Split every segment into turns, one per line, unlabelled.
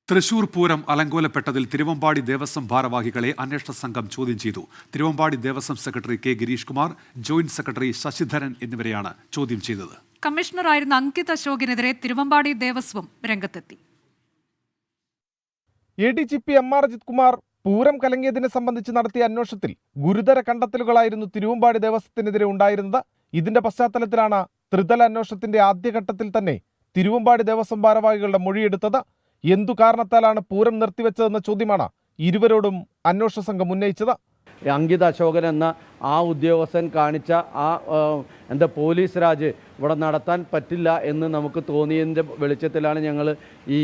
തൃശൂർ പൂരം അലങ്കോലപ്പെട്ടതിൽ തിരുവമ്പാടി ദേവസ്വം ഭാരവാഹികളെ അന്വേഷണ സംഘം ചോദ്യം ചെയ്തു. Thiruvambadi Devaswom secretary K Girish Kumar, joint secretary Sasidharan എന്നിവരെയാണ് ചോദ്യം ചെയ്തത്.
കമ്മീഷണറായിരുന്ന അങ്കിത് അശോകിനെതിരെ തിരുവമ്പാടി ദേവസ്വം രംഗത്തെത്തി.
ADGP MR അജിത് കുമാർ പൂരം കലങ്ങിയതിനെ സംബന്ധിച്ച് നടത്തിയ അന്വേഷണത്തിൽ ഗുരുതര കണ്ടെത്തലുകളായിരുന്നു തിരുവമ്പാടി ദേവസ്വത്തിനെതിരെ ഉണ്ടായിരുന്നത്. ഇതിന്റെ പശ്ചാത്തലത്തിലാണ് ത്രിതല അന്വേഷണത്തിന്റെ ആദ്യഘട്ടത്തിൽ തന്നെ തിരുവമ്പാടി ദേവസ്വം ഭാരവാഹികളുടെ മൊഴിയെടുത്തത്. എന്തു കാരണത്താലാണ് പൂരം നിർത്തിവെച്ചതെന്ന ചോദ്യമാണ് ഇരുവരോടും അന്വേഷണ സംഘം ഉന്നയിച്ചത്.
അങ്കിത് അശോകൻ എന്ന ആ ഉദ്യോഗസ്ഥൻ കാണിച്ച പോലീസ് രാജ് ഇവിടെ നടത്താൻ പറ്റില്ല എന്ന് നമുക്ക് തോന്നിയതിൻ്റെ വെളിച്ചത്തിലാണ് ഞങ്ങൾ ഈ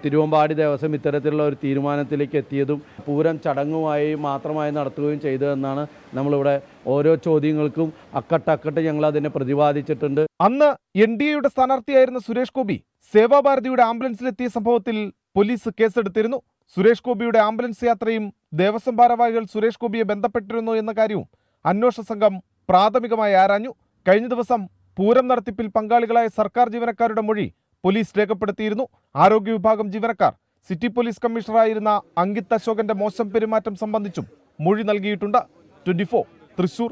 തിരുവമ്പാടി ദേവസ്വം ഇത്തരത്തിലുള്ള ഒരു തീരുമാനത്തിലേക്ക് എത്തിയതും പൂരം ചടങ്ങുമായി മാത്രമായി നടത്തുകയും ചെയ്തതെന്നാണ് നമ്മളിവിടെ ഓരോ ചോദ്യങ്ങൾക്കും അക്കട്ടക്കട്ട് ഞങ്ങൾ അതിനെ പ്രതിപാദിച്ചിട്ടുണ്ട്.
അന്ന് NDAയുടെ സ്ഥാനാർത്ഥിയായിരുന്ന സുരേഷ് ഗോപി സേവാഭാരതിയുടെ ആംബുലൻസിലെത്തിയ സംഭവത്തിൽ പോലീസ് കേസെടുത്തിരുന്നു. സുരേഷ് ഗോപിയുടെ ആംബുലൻസ് യാത്രയും ദേവസ്വം ഭാരവാഹികൾ സുരേഷ് ഗോപിയെ ബന്ധപ്പെട്ടിരുന്നു എന്ന കാര്യവും അന്വേഷണ സംഘം പ്രാഥമികമായി ആരാഞ്ഞു. കഴിഞ്ഞ ദിവസം പൂരം നടത്തിപ്പിൽ പങ്കാളികളായ സർക്കാർ ജീവനക്കാരുടെ മൊഴി പോലീസ് രേഖപ്പെടുത്തിയിരുന്നു. ആരോഗ്യ വിഭാഗം ജീവനക്കാർ സിറ്റി പോലീസ് കമ്മീഷണറായിരുന്ന അങ്കിത് അശോകന്റെ മോശം പെരുമാറ്റം സംബന്ധിച്ചും മൊഴി നൽകിയിട്ടുണ്ട്. 24 തൃശൂർ.